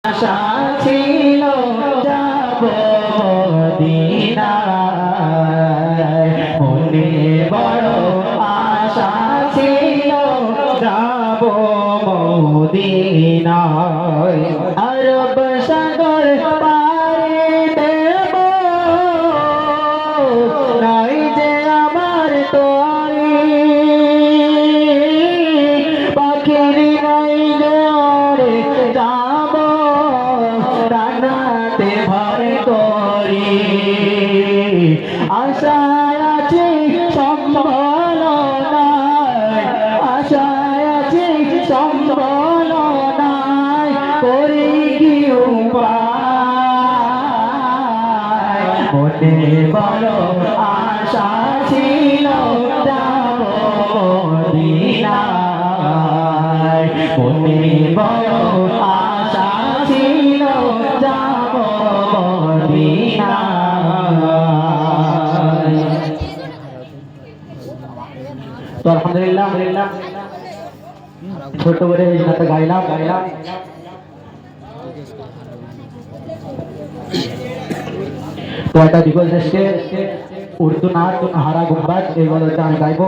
আশা ছিল যাব মদিনায়, মনে বড় আশা ছিল যাব মদিনায়। আরব সাগর পাড়ি দেব, নাই যে আমার তরি, পাখির নাই যে ওরে যাব, ডানাতে ভর করি। আশায় আছি সম্বল নাই, আশায় আছি সম্বল নাই, করি কি উপায়। মনে বড় আশা ছিল যাব মদিনায়, মনে বড় আশা ছিল যাব মদিনায়। তো আলহামদুলিল্লাহ ছোট করে এই গানটা গাইলাম। তো একটা বিকল দেশকে উর্দু নাচ হারা গুম্বাদ এইগুলো হচ্ছে আমি গাইবো।